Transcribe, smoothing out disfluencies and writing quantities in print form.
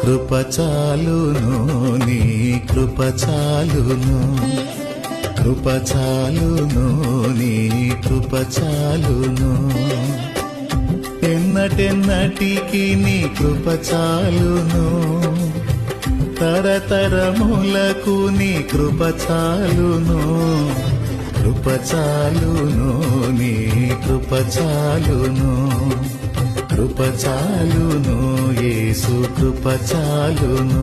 కృప చాలును నీ కృప చాలును కృప చాలును నీ కృప చాలును ఎన్నటెన్నటికి నీ కృప చాలును తరతరములకు నీ కృప చాలును కృప చాలును నీ కృప చాలును కృప చాలును యేసు కృప చాలును